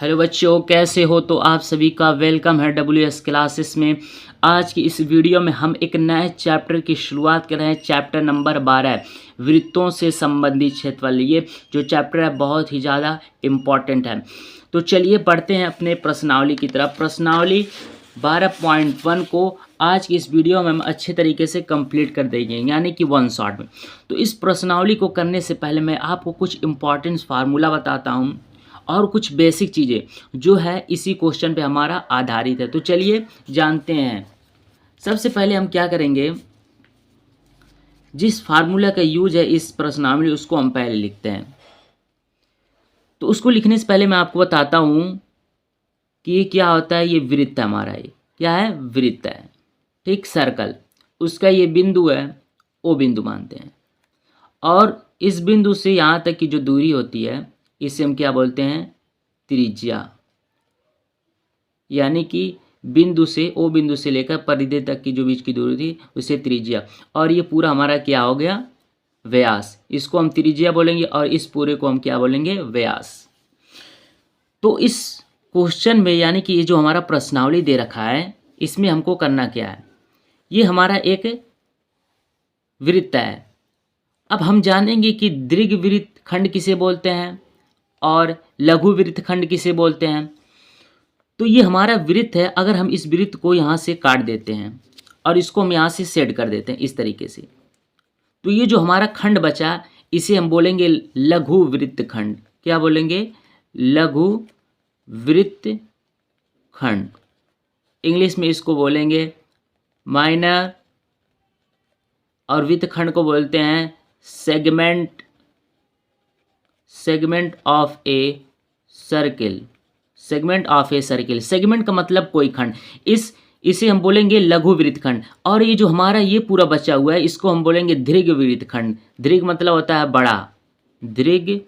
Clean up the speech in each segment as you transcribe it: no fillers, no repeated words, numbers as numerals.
Hello बच्चों, कैसे हो? तो आप सभी का वेलकम है WS क्लासेस में। आज की इस वीडियो में हम एक नए चैप्टर की शुरुआत कर रहे हैं। चैप्टर नंबर 12 वृत्तों से संबंधित क्षेत्रफल। ये जो चैप्टर है बहुत ही ज़्यादा इम्पॉर्टेंट है। तो चलिए पढ़ते हैं अपने प्रश्नावली की तरफ। प्रश्नावली 12.1 को आज की इस वीडियो में हम अच्छे तरीके से कंप्लीट कर देंगे, यानी कि वन शॉट में। तो इस प्रश्नावली को करने से पहले मैं आपको कुछ इंपॉर्टेंट फार्मूला बताता हूँ और कुछ बेसिक चीज़ें जो है इसी क्वेश्चन पे हमारा आधारित है। तो चलिए जानते हैं। सबसे पहले हम क्या करेंगे, जिस फार्मूला का यूज है इस प्रश्नावली उसको हम पहले लिखते हैं। तो उसको लिखने से पहले मैं आपको बताता हूँ कि ये क्या होता है। ये वृत्त है हमारा, ये क्या है? वृत्त है, ठीक, सर्कल। उसका ये बिंदु है, ओ बिंदु मानते हैं, और इस बिंदु से यहाँ तक की जो दूरी होती है इसे हम क्या बोलते हैं? त्रिज्या। यानी कि बिंदु से, ओ बिंदु से लेकर परिधि तक की जो बीच की दूरी थी उसे त्रिज्या। और ये पूरा हमारा क्या हो गया? व्यास। इसको हम त्रिज्या बोलेंगे और इस पूरे को हम क्या बोलेंगे? व्यास। तो इस क्वेश्चन में, यानी कि ये जो हमारा प्रश्नावली दे रखा है, इसमें हमको करना क्या है? ये हमारा एक वृत्त है। अब हम जानेंगे कि दीर्घ वृत्त खंड किसे बोलते हैं और लघु वृत्त खंड किसे बोलते हैं। तो ये हमारा वृत्त है। अगर हम इस वृत्त को यहाँ से काट देते हैं और इसको हम यहाँ से सेट कर देते हैं इस तरीके से, तो ये जो हमारा खंड बचा इसे हम बोलेंगे लघु वृत्त खंड। क्या बोलेंगे? लघु वृत्त खंड। इंग्लिश में इसको बोलेंगे माइनर, और वृत्त खंड को बोलते हैं segment of a circle. Segment of a circle. Segment का मतलब कोई खंड। इसे हम बोलेंगे लघु वृत्त खंड। और ये जो हमारा ये पूरा बचा हुआ है इसको हम बोलेंगे दीर्घ वृत्त खंड। दीर्घ मतलब होता है बड़ा, दीर्घ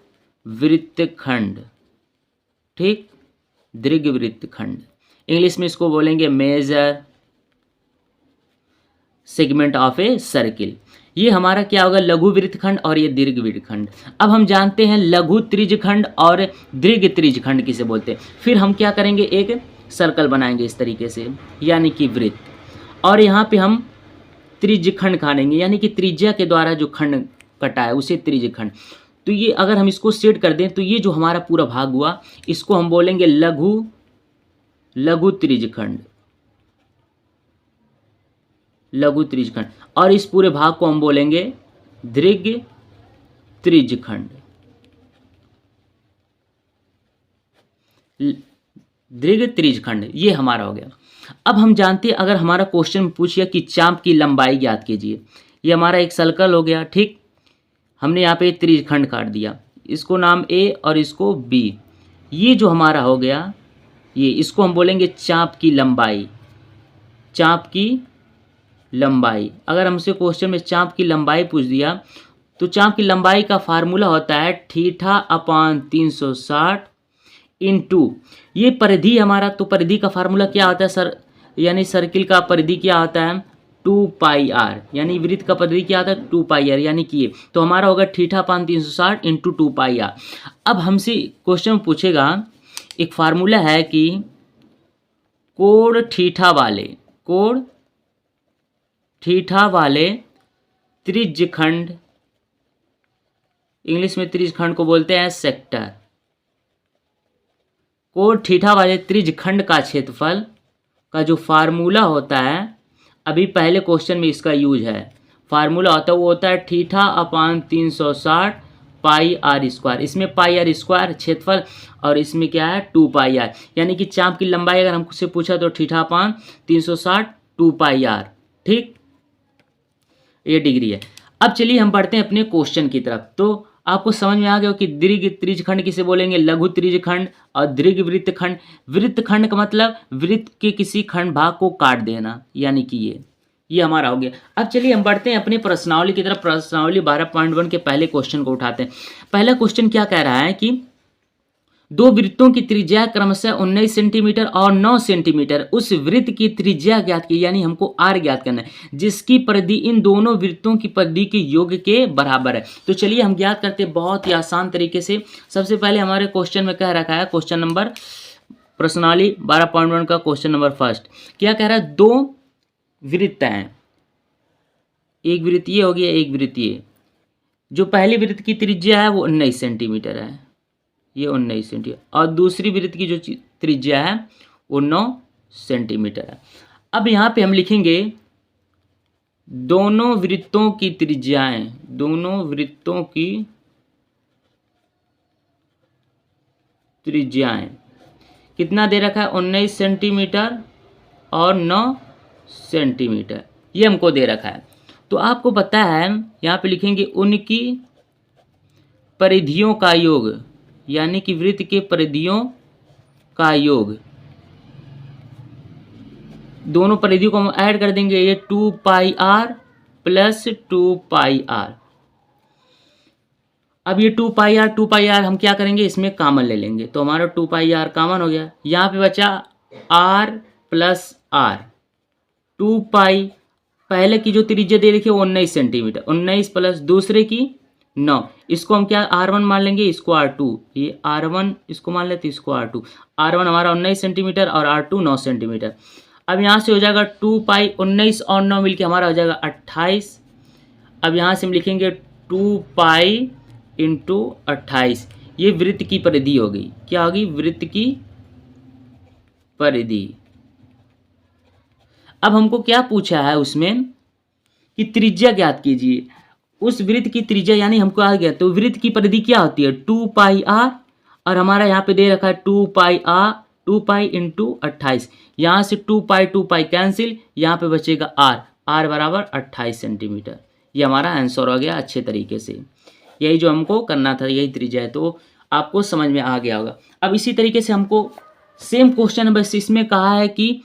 वृत्त खंड, ठीक, दीर्घ वृत्त खंड। इंग्लिश में इसको बोलेंगे major segment of a circle. ये हमारा क्या होगा? लघु वृत्त खंड और ये दीर्घ वृत्त खंड। अब हम जानते हैं लघु त्रिज्य खंड और दीर्घ त्रिज्य खंड किसे बोलते हैं। फिर हम क्या करेंगे, एक सर्कल बनाएंगे इस तरीके से, यानी कि वृत्त, और यहाँ पे हम त्रिज्य खंड खानेंगे, यानी कि त्रिज्या के द्वारा जो खंड कटा है उसे त्रिज्य खंड। तो ये अगर हम इसको सेट कर दें तो ये जो हमारा पूरा भाग हुआ इसको हम बोलेंगे लघु त्रिज्य खंड, लघु त्रिज्य खंड। और इस पूरे भाग को हम बोलेंगे दीर्घ त्रिज्य खंड। दीर्घ त्रिज्य खंड ये हमारा हो गया। अब हम जानते हैं, अगर हमारा क्वेश्चन पूछिए कि चाप की लंबाई ज्ञात कीजिए। ये हमारा एक सर्कल हो गया, ठीक। हमने यहाँ पे त्रिज्य खंड काट दिया, इसको नाम ए और इसको बी। ये जो हमारा हो गया ये, इसको हम बोलेंगे चाप की लंबाई। चाप की लंबाई। अगर हमसे क्वेश्चन में चाप की लंबाई पूछ दिया तो चाप की लंबाई का फार्मूला होता है θ/360 इंटू ये परिधि हमारा। तो परिधि का फार्मूला क्या होता है सर? यानी सर्किल का परिधि क्या होता है? 2πr। यानी वृत्त का परिधि क्या होता है? 2πr, यानी कि ये। तो हमारा होगा θ/360 इंटू 2πr। अब हमसे क्वेश्चन पूछेगा, एक फार्मूला है कि कोण थीटा वाले त्रिज्य खंड, इंग्लिश में त्रिज्य खंड को बोलते हैं सेक्टर। कोण थीटा वाले त्रिज्य खंड का क्षेत्रफल का जो फार्मूला होता है, अभी पहले क्वेश्चन में इसका यूज है, फार्मूला होता है वो होता है θ/360 πr²। इसमें πr² क्षेत्रफल और इसमें क्या है? 2πr। यानी कि चाप की लंबाई अगर हमसे पूछा तो θ/360 2πr, ठीक, ये डिग्री है। अब चलिए हम बढ़ते हैं अपने क्वेश्चन की तरफ। तो आपको समझ में आ गया कि दीर्घ त्रिज्य खंड किसे बोलेंगे? लघु त्रिज्य खंड। और दीर्घ वृत्त खंड, वृत्त खंड का मतलब वृत्त के किसी खंड भाग को काट देना, यानी कि ये हमारा हो गया। अब चलिए हम बढ़ते हैं अपने प्रश्नावली की तरफ। प्रश्नावली 12.1 के पहले क्वेश्चन को उठाते हैं। पहला क्वेश्चन क्या कह रहा है कि दो वृत्तों की त्रिज्या क्रमशः 19 सेंटीमीटर और 9 सेंटीमीटर, उस वृत्त की त्रिज्या ज्ञात की, यानी हमको r ज्ञात करना है, जिसकी परिधि इन दोनों वृत्तों की परिधि के योग के बराबर है। तो चलिए हम ज्ञात करते हैं बहुत ही आसान तरीके से। सबसे पहले हमारे क्वेश्चन में कह रखा है, क्वेश्चन नंबर प्रश्नावली 12.1 का क्वेश्चन नंबर फर्स्ट क्या कह रहा है, दो वृत्त हैं, एक वृत्त ये हो गया, एक वृत्त ये। जो पहली वृत्त की त्रिज्या है वो 19 सेंटीमीटर है, ये 19 सेंटीमीटर, और दूसरी वृत्त की जो त्रिज्या है वो 9 सेंटीमीटर है। अब यहाँ पे हम लिखेंगे दोनों वृत्तों की त्रिज्याएं, दोनों वृत्तों की त्रिज्याएं कितना दे रखा है, 19 सेंटीमीटर और 9 सेंटीमीटर, ये हमको दे रखा है। तो आपको पता है यहाँ पे लिखेंगे उनकी परिधियों का योग, यानी कि वृत्त के परिधियों का योग, दोनों परिधियों को हम ऐड कर देंगे, ये 2πr प्लस 2πr। अब ये 2πr हम क्या करेंगे, इसमें कॉमन ले लेंगे, तो हमारा 2πr कॉमन हो गया। यहाँ पे बचा r प्लस r, 2π पहले की जो त्रिज्या दे रखी है 19 सेंटीमीटर, 19 प्लस दूसरे की 9, इसको हम क्या r1 मान लेंगे, इसको r2, ये r1 इसको मान लेते, इसको r2, r1 हमारा 19 सेंटीमीटर और r2 9 सेंटीमीटर। अब यहाँ से हो जाएगा 2π, 19 और 9 मिलके हमारा हो जाएगा 28। अब यहाँ से हम लिखेंगे 2π इंटू 28, ये वृत्त की परिधि हो गई, क्या होगी, वृत्त की परिधि। अब हमको क्या पूछा है उसमें कि त्रिज्या ज्ञात कीजिए, उस वृत्त की त्रिज्या, यानी हमको आ गया, तो वृत्त की परिधि क्या होती है 2πr, और हमारा यहाँ पे दे रखा है 2πr, 2π इंटू 28, यहाँ से 2π कैंसिल, यहाँ पे बचेगा r बराबर 28 सेंटीमीटर। ये हमारा आंसर हो गया अच्छे तरीके से, यही जो हमको करना था, यही त्रिज्या है, तो आपको समझ में आ गया होगा। अब इसी तरीके से हमको सेम क्वेश्चन नंबर 6 में कहा है कि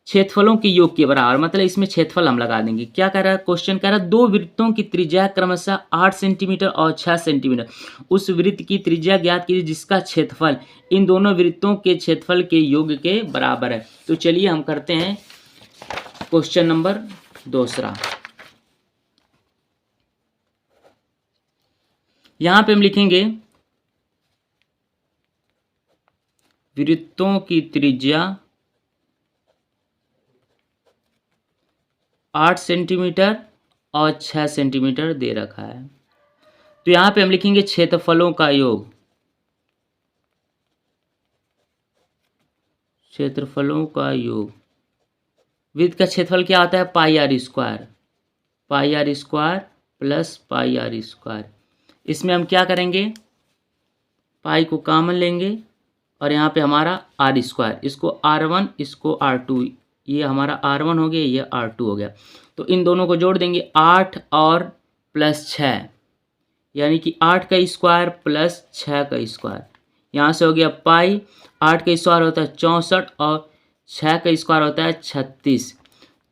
क्षेत्रफलों के योग के बराबर, मतलब इसमें क्षेत्रफल हम लगा देंगे। क्या कह रहा है क्वेश्चन, कह रहा है दो वृत्तों की त्रिज्या क्रमशः 8 सेंटीमीटर और 6 सेंटीमीटर, उस वृत्त की त्रिज्या ज्ञात कीजिए जिसका क्षेत्रफल इन दोनों वृत्तों के क्षेत्रफल के योग के बराबर है। तो चलिए हम करते हैं क्वेश्चन नंबर दूसरा। यहां पे हम लिखेंगे वृत्तों की त्रिज्या 8 सेंटीमीटर और 6 सेंटीमीटर दे रखा है, तो यहां पे हम लिखेंगे क्षेत्रफलों का योग, क्षेत्रफलों का योग। वृत्त का क्षेत्रफल क्या होता है, pi R square plus pi R square. इसमें हम क्या करेंगे, पाई को कॉमन लेंगे और यहाँ पे हमारा आर स्क्वायर, इसको r1 इसको r2, ये हमारा r1 हो गया, ये r2 हो गया, तो इन दोनों को जोड़ देंगे 8 और प्लस 6, यानी कि 8 का स्क्वायर प्लस 6 का स्क्वायर, यहाँ से हो गया पाई, 8 का स्क्वायर होता है 64 और 6 का स्क्वायर होता है 36,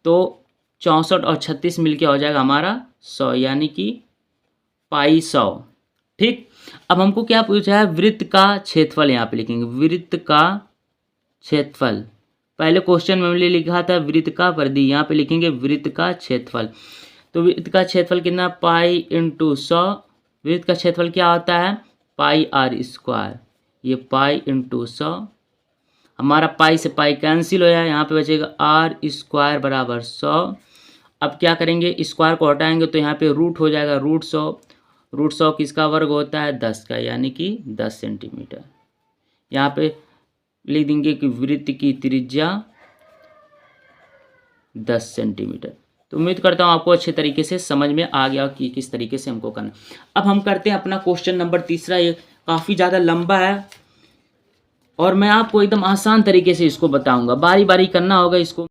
तो 64 और 36 मिलके हो जाएगा हमारा 100, यानी कि पाई 100। ठीक, अब हमको क्या पूछा है, वृत्त का क्षेत्रफल, यहाँ पे लिखेंगे वृत्त का क्षेत्रफल। पहले क्वेश्चन में हमने लिखा था वृत्त का परिधि, यहाँ पे लिखेंगे वृत्त का क्षेत्रफल। तो वृत्त का क्षेत्रफल कितना, पाई इंटू 100, वृत्त का क्षेत्रफल क्या होता है, पाई आर स्क्वायर, ये पाई इंटू 100, हमारा पाई से पाई कैंसिल हो जाए, यहाँ पे बचेगा आर स्क्वायर बराबर 100। अब क्या करेंगे, स्क्वायर को हटाएंगे तो यहाँ पे रूट हो जाएगा रूट 100, रूट 100 किसका वर्ग होता है 10 का, यानी कि 10 सेंटीमीटर। यहाँ पे लिख देंगे कि वृत्त की त्रिज्या 10 सेंटीमीटर। तो उम्मीद करता हूँ आपको अच्छे तरीके से समझ में आ गया कि किस तरीके से हमको करना। अब हम करते हैं अपना क्वेश्चन नंबर तीसरा, ये काफ़ी ज़्यादा लंबा है और मैं आपको एकदम आसान तरीके से इसको बताऊंगा, बारी बारी करना होगा इसको।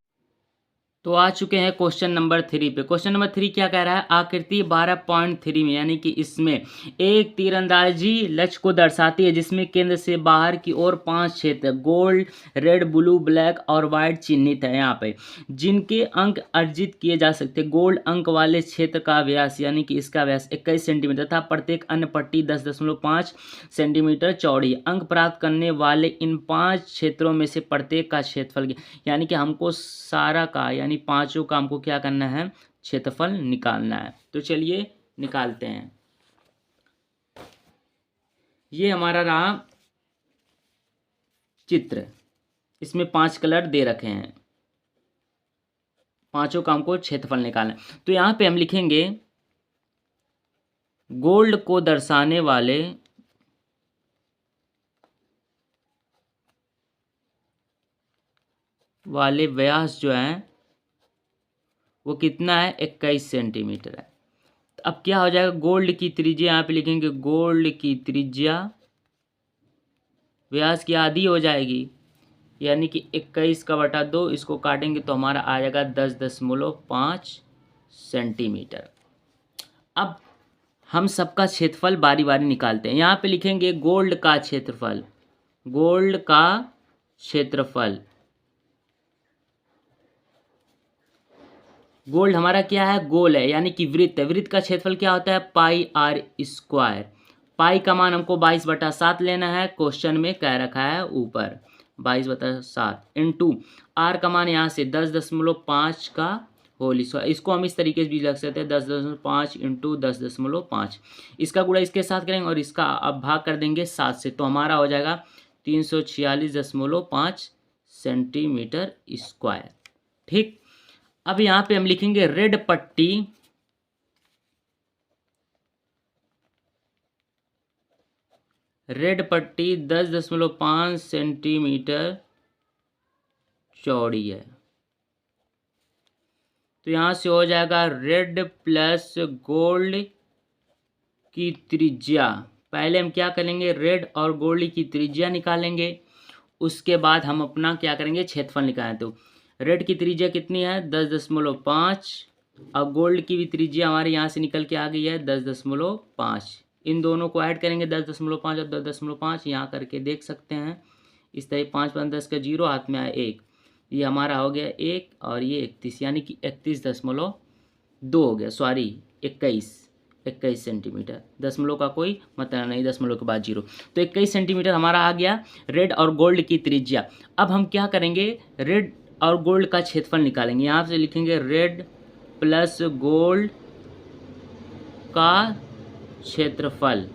तो आ चुके हैं क्वेश्चन नंबर 3 पे। क्वेश्चन नंबर 3 क्या कह रहा है, आकृति 12.3 में, यानी कि इसमें एक तीरंदाजी लक्ष्य को दर्शाती है जिसमें केंद्र से बाहर की ओर 5 क्षेत्र गोल्ड, रेड, ब्लू, ब्लैक और वाइट चिन्हित है यहाँ पे, जिनके अंक अर्जित किए जा सकते हैं। गोल्ड अंक वाले क्षेत्र का व्यास, यानी कि इसका व्यास 21 सेंटीमीटर तथा प्रत्येक अन्य पट्टी 10.5 सेंटीमीटर चौड़ी। अंक प्राप्त करने वाले इन 5 क्षेत्रों में से प्रत्येक का क्षेत्रफल, यानी कि हमको सारा का, यानी पांचों का हमको क्या करना है, क्षेत्रफल निकालना है। तो चलिए निकालते हैं। ये हमारा रहा चित्र, इसमें 5 कलर दे रखे हैं, पांचों का हमको क्षेत्रफल निकालना है। तो यहाँ पे हम लिखेंगे गोल्ड को दर्शाने वाले व्यास जो है वो कितना है, 21 सेंटीमीटर है। तो अब क्या हो जाएगा, गोल्ड की त्रिज्या यहाँ पे लिखेंगे, गोल्ड की त्रिज्या व्यास की आधी हो जाएगी, यानी कि 21 का बटा 2, इसको काटेंगे तो हमारा आ जाएगा 10.5 सेंटीमीटर। अब हम सबका क्षेत्रफल बारी बारी निकालते हैं। यहाँ पे लिखेंगे गोल्ड का क्षेत्रफल, गोल्ड का क्षेत्रफल, गोल्ड हमारा क्या है, गोल है, यानी कि वृत्त है। वृत्त का क्षेत्रफल क्या होता है, पाई आर स्क्वायर। पाई का मान हमको 22/7 लेना है, क्वेश्चन में कह रखा है ऊपर 22/7 इंटू आर का मान यहाँ से 10.5 का होल स्क्वायर। इसको हम इस तरीके से भी लिख सकते हैं, 10.5 इंटू 10.5। इसका गुणा इसके साथ करेंगे और इसका अब भाग कर देंगे 7 से, तो हमारा हो जाएगा 346.5 सेंटीमीटर स्क्वायर। ठीक, अब यहाँ पे हम लिखेंगे रेड पट्टी, रेड पट्टी 10.5 सेंटीमीटर चौड़ी है। तो यहाँ से हो जाएगा रेड प्लस गोल्ड की त्रिज्या। पहले हम क्या करेंगे, रेड और गोल्ड की त्रिज्या निकालेंगे, उसके बाद हम अपना क्या करेंगे, क्षेत्रफल निकालें। तो रेड की त्रिज्या कितनी है, 10.5, और गोल्ड की भी त्रिज्या हमारे यहाँ से निकल के आ गई है 10.5। इन दोनों को ऐड करेंगे 10.5 और 10.5, यहाँ करके देख सकते हैं इस तरह, 5 5 10 का 0, हाथ में आया 1, ये हमारा हो गया 1 और ये 31, यानी कि 31.2 हो गया, सॉरी 21 सेंटीमीटर। दशमलव का कोई मतलब नहीं, दशमलव के बाद 0, तो 21 सेंटीमीटर हमारा आ गया रेड और गोल्ड की त्रिज्या। अब हम क्या करेंगे, रेड और गोल्ड का क्षेत्रफल निकालेंगे। यहाँ से लिखेंगे रेड प्लस गोल्ड का क्षेत्रफल।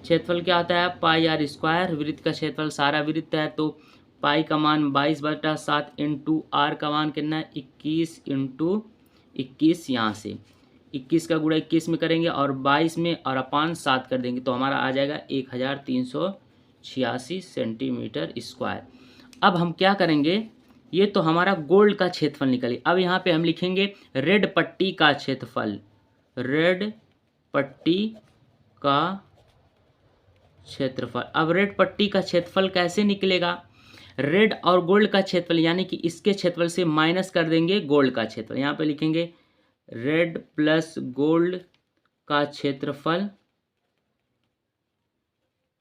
क्षेत्रफल क्या आता है, पाई आर स्क्वायर। वृत्त का क्षेत्रफल सारा वृत्त है, तो पाई का मान 22/7 इंटू आर का मान कितना है, 21 इंटू 21, यहाँ से 21 का गुणा 21 में करेंगे और 22 में और अपान 7 कर देंगे, तो हमारा आ जाएगा 1386 सेंटीमीटर स्क्वायर। अब हम क्या करेंगे, ये तो हमारा गोल्ड का क्षेत्रफल निकले। अब यहाँ पे हम लिखेंगे रेड पट्टी का क्षेत्रफल, रेड पट्टी का क्षेत्रफल। अब रेड पट्टी का क्षेत्रफल कैसे निकलेगा, रेड और गोल्ड का क्षेत्रफल, यानी कि इसके क्षेत्रफल से माइनस कर देंगे गोल्ड का क्षेत्रफल। यहाँ पे लिखेंगे रेड प्लस गोल्ड का क्षेत्रफल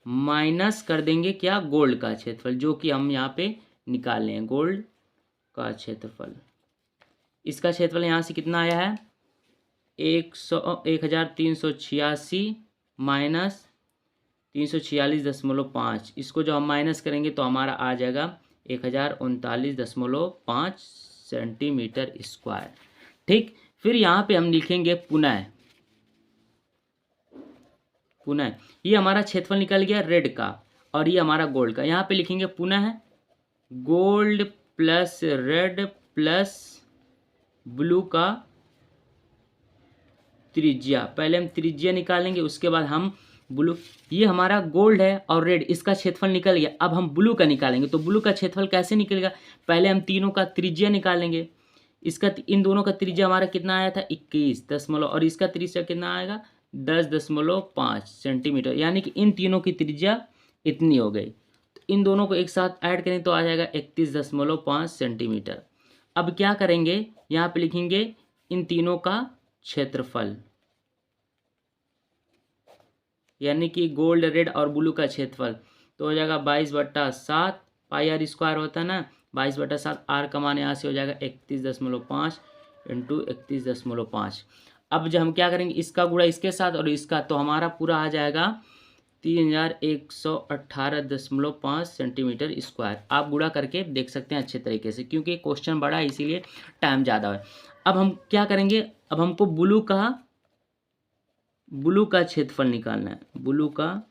माइनस कर देंगे क्या, गोल्ड का क्षेत्रफल, जो कि हम यहाँ पे निकाल लें गोल्ड का क्षेत्रफल। इसका क्षेत्रफल यहाँ से कितना आया है, 1386 माइनस 346.5। इसको जो हम माइनस करेंगे तो हमारा आ जाएगा 1039.5 सेंटीमीटर स्क्वायर। ठीक, फिर यहाँ पे हम लिखेंगे पुनः, ये हमारा क्षेत्रफल निकल गया रेड का और ये हमारा गोल्ड का। यहाँ पे लिखेंगे पुनः gold plus red plus blue का त्रिज्या। पहले हम त्रिज्या निकालेंगे, उसके बाद हम ब्लू, ये हमारा गोल्ड है और रेड, इसका क्षेत्रफल निकल गया। अब हम ब्लू का निकालेंगे, तो ब्लू का क्षेत्रफल कैसे निकलेगा, पहले हम तीनों का त्रिज्या निकालेंगे। इसका, इन दोनों का त्रिज्या हमारा कितना आया था 21 दशमलव, और इसका त्रिज्या कितना आएगा 10.5 सेंटीमीटर, यानी कि इन तीनों की त्रिज्या इतनी हो गई। तो इन दोनों को एक साथ ऐड करें तो आ जाएगा 31.5 सेंटीमीटर। अब क्या करेंगे, यहाँ पे लिखेंगे इन तीनों का क्षेत्रफल, यानी कि गोल्ड रेड और ब्लू का क्षेत्रफल, तो हो जाएगा 22/7, पाई आर स्क्वायर होता है ना, 22/7, आर का मान यहाँ से हो जाएगा 31.5 इंटू 31.5। अब जब हम क्या करेंगे, इसका गुणा इसके साथ और इसका, तो हमारा पूरा आ जाएगा 3118.5 सेंटीमीटर स्क्वायर। आप गुणा करके देख सकते हैं अच्छे तरीके से, क्योंकि क्वेश्चन बड़ा है इसीलिए टाइम ज़्यादा है। अब हम क्या करेंगे, अब हमको ब्लू का क्षेत्रफल निकालना है, ब्लू का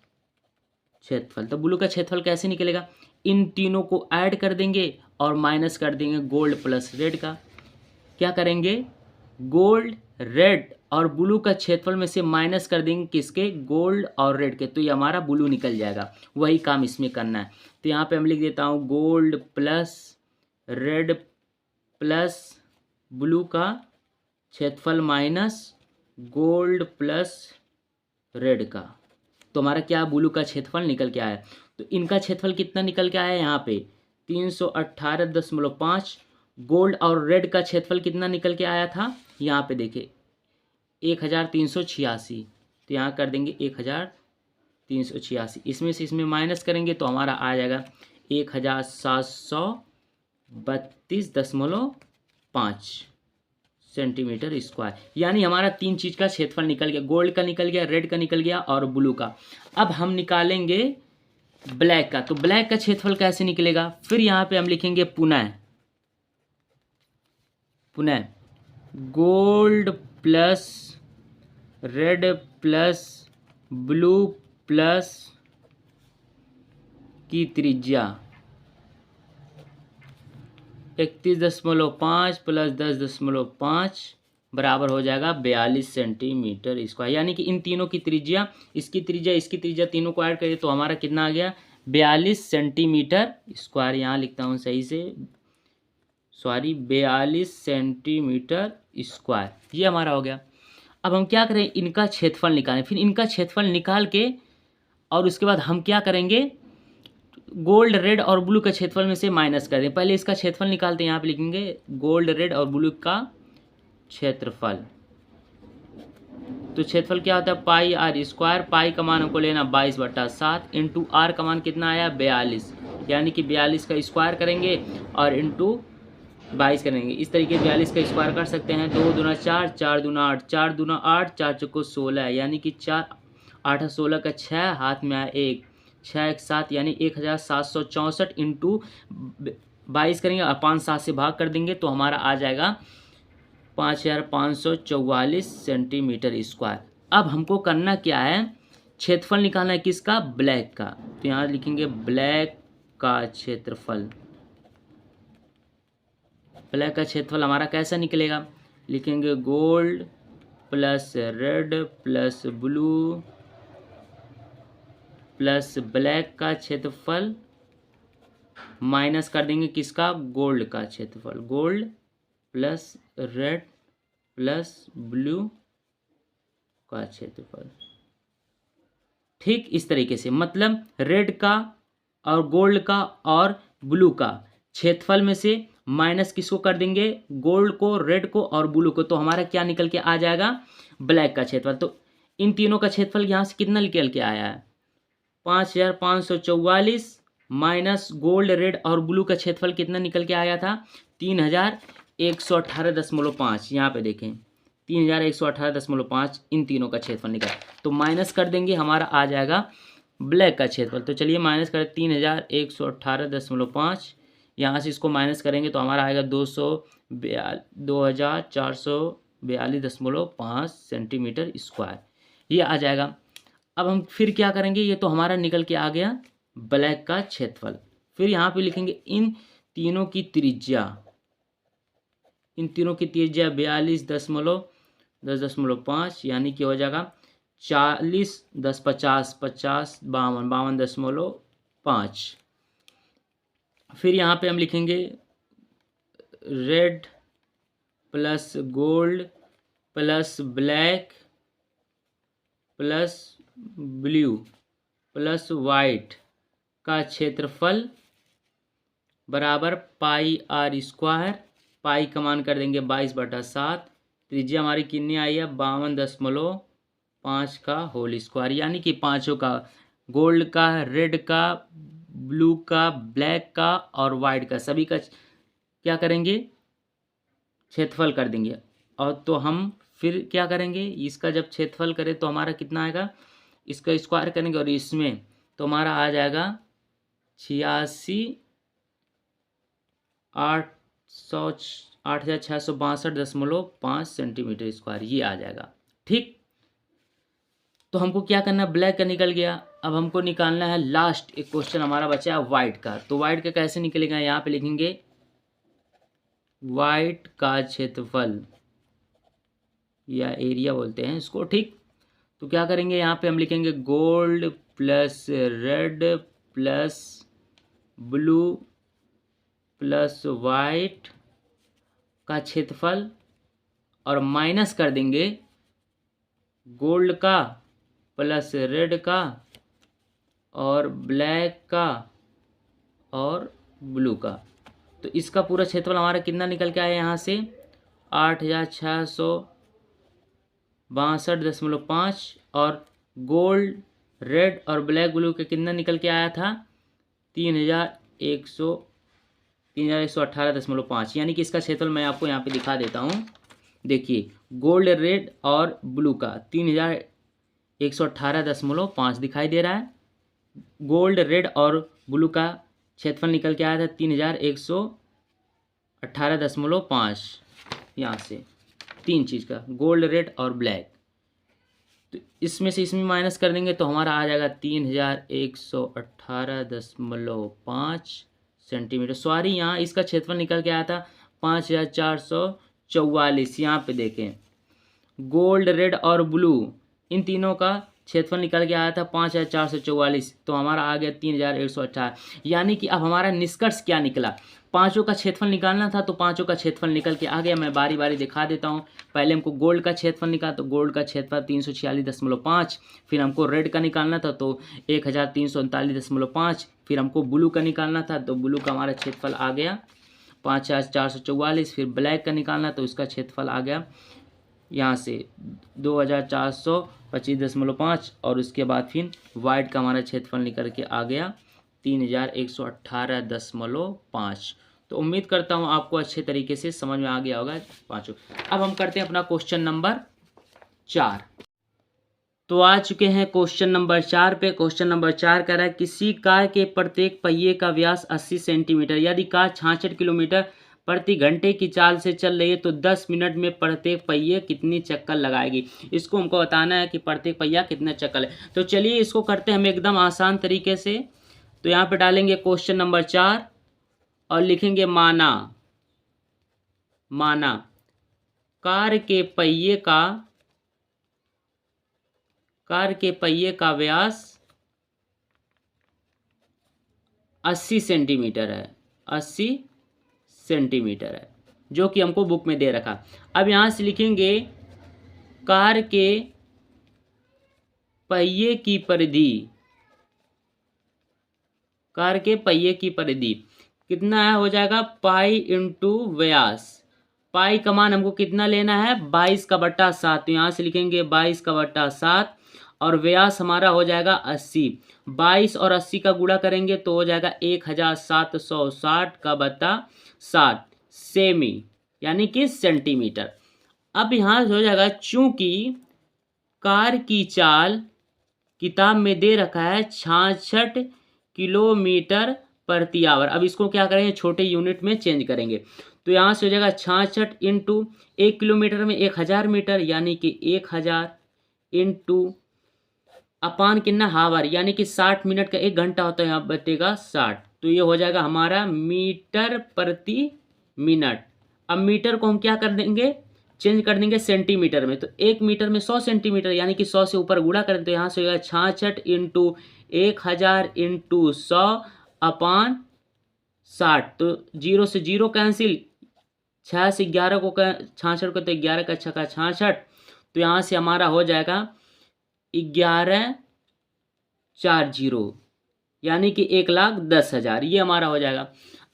क्षेत्रफल। तो ब्लू का क्षेत्रफल कैसे निकलेगा, इन तीनों को ऐड कर देंगे और माइनस कर देंगे गोल्ड प्लस रेड का। क्या करेंगे, गोल्ड रेड और ब्लू का क्षेत्रफल में से माइनस कर देंगे किसके, गोल्ड और रेड के, तो ये हमारा ब्लू निकल जाएगा। वही काम इसमें करना है। तो यहाँ पे हम लिख देता हूँ gold plus red plus blue का क्षेत्रफल माइनस गोल्ड प्लस रेड का। तो हमारा क्या, ब्लू का क्षेत्रफल निकल के आया। तो इनका क्षेत्रफल कितना निकल के आया यहाँ पे 318.5। गोल्ड और रेड का क्षेत्रफल कितना निकल के आया था, यहाँ पे देखिए 1386। तो यहाँ कर देंगे 1386, इसमें से इसमें माइनस करेंगे तो हमारा आ जाएगा 1732.5 सेंटीमीटर स्क्वायर। यानी हमारा तीन चीज़ का क्षेत्रफल निकल गया, गोल्ड का निकल गया, रेड का निकल गया और ब्लू का। अब हम निकालेंगे ब्लैक का। तो ब्लैक का क्षेत्रफल कैसे निकलेगा, फिर यहाँ पे हम लिखेंगे पुनः gold plus red plus blue plus की त्रिज्या 31.5 प्लस 10.5 बराबर हो जाएगा 42 सेंटीमीटर स्क्वायर। यानी कि इन तीनों की त्रिज्या, इसकी त्रिज्या तीनों को ऐड करिए तो हमारा कितना आ गया 42 सेंटीमीटर स्क्वायर। यहाँ लिखता हूँ सही से, 42 सेंटीमीटर स्क्वायर, ये हमारा हो गया। अब हम क्या करें, इनका क्षेत्रफल निकालें। फिर इनका क्षेत्रफल निकाल के और उसके बाद हम क्या करेंगे, गोल्ड रेड और ब्लू का क्षेत्रफल में से माइनस कर दें। पहले इसका क्षेत्रफल निकालते हैं। यहाँ पे लिखेंगे गोल्ड रेड और ब्लू का क्षेत्रफल। तो क्षेत्रफल क्या होता है, पाई आर स्क्वायर। पाई का मान हमको लेना 22/7 इंटू आर का मान कितना आया 42, यानी कि 42 का स्क्वायर करेंगे और इंटू 22 करेंगे। इस तरीके 42 का स्क्वायर कर सकते हैं। 2 दूना 4, 4 दूना 8, 4 दूना 8, 4 चौको 16, यानी कि 4 8 16 का 6 हाथ में आया 1, 6 1 7, यानी 1764 इंटू 22 करेंगे और 5 7 से भाग कर देंगे तो हमारा आ जाएगा 5544 सेंटीमीटर स्क्वायर। अब हमको करना क्या है, क्षेत्रफल निकालना है किसका, ब्लैक का। तो यहाँ लिखेंगे ब्लैक का क्षेत्रफल। ब्लैक का क्षेत्रफल हमारा कैसा निकलेगा, लिखेंगे gold plus red plus blue plus black का क्षेत्रफल माइनस कर देंगे किसका, गोल्ड का क्षेत्रफल। Gold plus red plus blue का क्षेत्रफल। ठीक इस तरीके से, मतलब रेड का और गोल्ड का और ब्लू का क्षेत्रफल में से माइनस किसको कर देंगे, गोल्ड को, रेड को और ब्लू को। तो हमारा क्या निकल के आ जाएगा, ब्लैक का क्षेत्रफल। तो इन तीनों का क्षेत्रफल यहाँ से कितना निकल के आया है 5544 माइनस गोल्ड रेड और ब्लू का क्षेत्रफल कितना निकल के आया था 3118.5। यहाँ पे देखें 3118.5 इन तीनों का क्षेत्रफल निकल। तो माइनस कर देंगे, हमारा आ जाएगा ब्लैक का क्षेत्रफल। तो चलिए माइनस करें 3118.5, यहाँ से इसको माइनस करेंगे तो हमारा आएगा 2442.5 सेंटीमीटर स्क्वायर, ये आ जाएगा। अब हम फिर क्या करेंगे, ये तो हमारा निकल के आ गया ब्लैक का क्षेत्रफल। फिर यहाँ पे लिखेंगे इन तीनों की त्रिज्या, 42.10.5, यानी कि हो जाएगा 40 10 50 50 52 52.5। फिर यहाँ पे हम लिखेंगे red plus gold plus black plus blue plus white का क्षेत्रफल बराबर पाई आर स्क्वायर। पाई का मान कर देंगे 22/7। त्रिज्या हमारी कितनी आई है 52.5 का होल स्क्वायर, यानी कि पांचों का, गोल्ड का, रेड का, ब्लू का, ब्लैक का और वाइट का, सभी का क्या करेंगे क्षेत्रफल कर देंगे। और तो हम फिर क्या करेंगे, इसका जब क्षेत्रफल करें तो हमारा कितना आएगा, इसका स्क्वायर करेंगे और इसमें तो हमारा आ जाएगा 86,662.5 सेंटीमीटर स्क्वायर, ये आ जाएगा। ठीक, तो हमको क्या करना है, ब्लैक का निकल गया। अब हमको निकालना है लास्ट एक क्वेश्चन हमारा बचा है वाइड का। तो वाइड का कैसे निकलेगा, यहाँ पे लिखेंगे वाइड का क्षेत्रफल या एरिया बोलते हैं इसको, ठीक। तो क्या करेंगे, यहाँ पे हम लिखेंगे gold plus red plus blue plus white का क्षेत्रफल और माइनस कर देंगे गोल्ड का प्लस रेड का और ब्लैक का और ब्लू का। तो इसका पूरा क्षेत्रफल हमारा कितना निकल के आया यहाँ से 8662.5 और गोल्ड रेड और ब्लैक ब्लू के कितना निकल के आया था 3118.5। यानी कि इसका क्षेत्रफल मैं आपको यहाँ पे दिखा देता हूँ। देखिए गोल्ड रेड और ब्लू का 3118.5 दिखाई दे रहा है। गोल्ड रेड और ब्लू का क्षेत्रफल निकल के आया था 3118.5। यहाँ से तीन चीज़ का गोल्ड रेड और ब्लैक, तो इसमें से इसमें माइनस कर देंगे तो हमारा आ जाएगा 3118.5 सेंटीमीटर। सॉरी, यहाँ इसका क्षेत्रफल निकल के आया था 5444। यहाँ पे देखें गोल्ड रेड और ब्लू इन तीनों का क्षेत्रफल निकल के आया था 5444, तो हमारा आ गया 3118। यानी कि अब हमारा निष्कर्ष क्या निकला, पांचों का क्षेत्रफल निकालना था तो पांचों का क्षेत्रफल निकल के आ गया। मैं बारी बारी दिखा देता हूँ। पहले हमको गोल्ड का क्षेत्रफल निकाला तो गोल्ड का क्षेत्रफल 346.5, फिर हमको रेड का निकालना था तो 1339.5, फिर हमको ब्लू का निकालना था तो ब्लू का हमारा क्षेत्रफल आ गया 5444, फिर ब्लैक का निकालना तो उसका क्षेत्रफल आ गया यहाँ से 2425.5 और उसके बाद फिर वाइट का हमारा क्षेत्रफल निकल के आ गया 3118.5। तो उम्मीद करता हूँ आपको अच्छे तरीके से समझ में आ गया होगा पांचों। अब हम करते हैं अपना क्वेश्चन नंबर 4। तो आ चुके हैं क्वेश्चन नंबर 4 पे। क्वेश्चन नंबर 4 कह रहा है किसी कार के प्रत्येक पहिए का व्यास 80 सेंटीमीटर, यदि कार 66 किलोमीटर प्रति घंटे की चाल से चल रही है तो 10 मिनट में प्रत्येक पहिए कितनी चक्कर लगाएगी। इसको हमको बताना है कि प्रत्येक पहिया कितना चक्कर है। तो चलिए इसको करते हैं हम एकदम आसान तरीके से। तो यहाँ पे डालेंगे क्वेश्चन नंबर 4 और लिखेंगे माना कार के पहिए का व्यास 80 सेंटीमीटर है, 80 सेंटीमीटर है, जो कि हमको बुक में दे रखा। अब यहाँ से लिखेंगे कार के पहिए की परिधि कितना है, हो जाएगा पाई इंटू व्यास। पाई का मान हमको कितना लेना है 22/7, तो यहाँ से लिखेंगे 22/7 और व्यास हमारा हो जाएगा 80। 22 और 80 का गुणा करेंगे तो हो जाएगा 1760/7 सेमी, यानी कि सेंटीमीटर। अब यहाँ हो जाएगा चूंकि कार की चाल किताब में दे रखा है 66 किलोमीटर प्रति आवर। अब इसको क्या करेंगे, छोटे यूनिट में चेंज करेंगे। तो यहाँ से हो जाएगा 66 इंटू 1 किलोमीटर में 1000 मीटर, यानी कि 1000 इंटू अपान कितना हावर, यानी कि 60 मिनट का 1 घंटा होता है, यहाँ बटेगा 60। तो ये हो जाएगा हमारा मीटर प्रति मिनट। अब मीटर को हम क्या कर देंगे, चेंज कर देंगे सेंटीमीटर में। तो 1 मीटर में 100 सेंटीमीटर, यानी कि 100 से ऊपर गुणा करें तो यहाँ से हो जाएगा 66 इंटू 1000 इंटू 100 अपान 60। तो 0 से 0 कैंसिल, 6 से 11 को 66 को, तो 11 का 6 का 66। तो यहाँ से हमारा हो जाएगा 1140, यानी कि 1,10,000। ये हमारा हो जाएगा।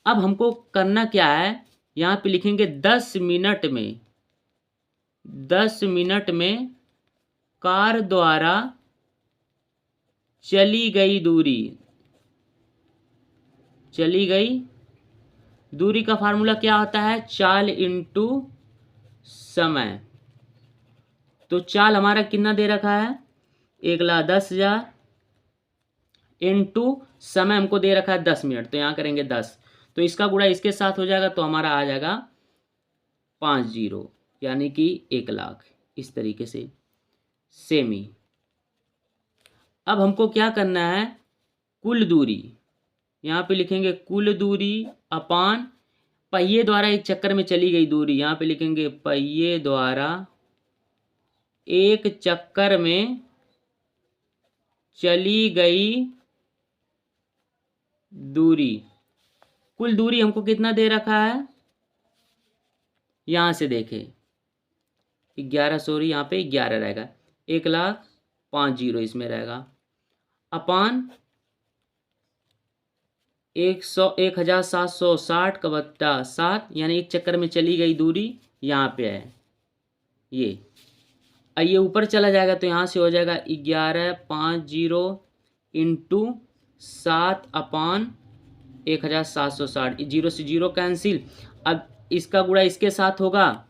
अब हमको करना क्या है, यहाँ पे लिखेंगे 10 मिनट में कार द्वारा चली गई दूरी का फार्मूला क्या होता है, चाल इंटू समय। तो चाल हमारा कितना दे रखा है 1,10,000 इंटू समय हमको दे रखा है 10 मिनट, तो यहाँ करेंगे 10। तो इसका गुणा इसके साथ हो जाएगा तो हमारा आ जाएगा 50, यानी कि 1,00,000। इस तरीके से सेमी। अब हमको क्या करना है, कुल दूरी, यहाँ पे लिखेंगे कुल दूरी अपान पहिए द्वारा एक चक्कर में चली गई दूरी, यहाँ पे लिखेंगे पहिए द्वारा एक चक्कर में चली गई दूरी। कुल दूरी हमको कितना दे रखा है, यहाँ से देखें 11, सॉरी यहाँ पे 11 रहेगा, 1,05,000 इसमें रहेगा, अपान 1,760 का बट्टा 7, यानी एक चक्कर में चली गई दूरी यहाँ पे है ये। ये ऊपर चला जाएगा तो यहाँ से हो जाएगा 11,50 इंटू 7 अपान 1,760, 0 से 0 कैंसिल। अब इसका गुणा इसके साथ होगा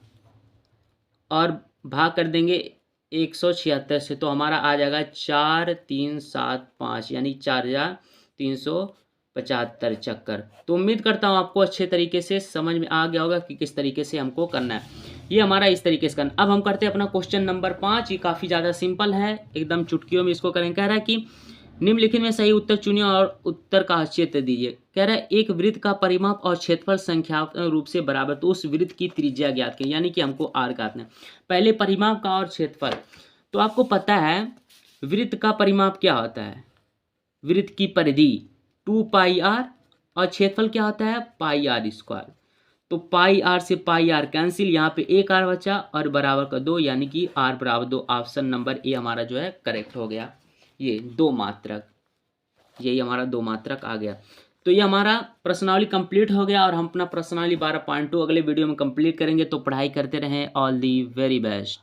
और भाग कर देंगे 176 से, तो हमारा आ जाएगा 4,375, यानी 4,375 चक्कर। तो उम्मीद करता हूँ आपको अच्छे तरीके से समझ में आ गया होगा कि किस तरीके से हमको करना है। ये हमारा इस तरीके से करना। अब हम करते हैं अपना क्वेश्चन नंबर 5। ये काफ़ी ज़्यादा सिंपल है, एकदम चुटकियों में इसको करें। कह रहा है कि निम्नलिखित में सही उत्तर चुनिए और उत्तर का क्षेत्र दीजिए। कह रहा है एक वृत्त का परिमाप और क्षेत्रफल संख्यात्मक रूप से बराबर, तो उस वृत्त की त्रिज्या ज्ञात करें, यानी कि हमको आर काटना है। पहले परिमाप का और क्षेत्रफल, तो आपको पता है वृत्त का परिमाप क्या होता है, वृत्त की परिधि 2πr, और क्षेत्रफल क्या होता है πr²। तो πr से πr कैंसिल, यहाँ पे एक r बचा और बराबर का 2, यानी कि r बराबर 2। ऑप्शन नंबर ए हमारा जो है करेक्ट हो गया। ये 2 मात्रक, यही हमारा 2 मात्रक आ गया। तो ये हमारा प्रश्नावली कंप्लीट हो गया और हम अपना प्रश्नावली 12.2 अगले वीडियो में कंप्लीट करेंगे। तो पढ़ाई करते रहें। All the very best.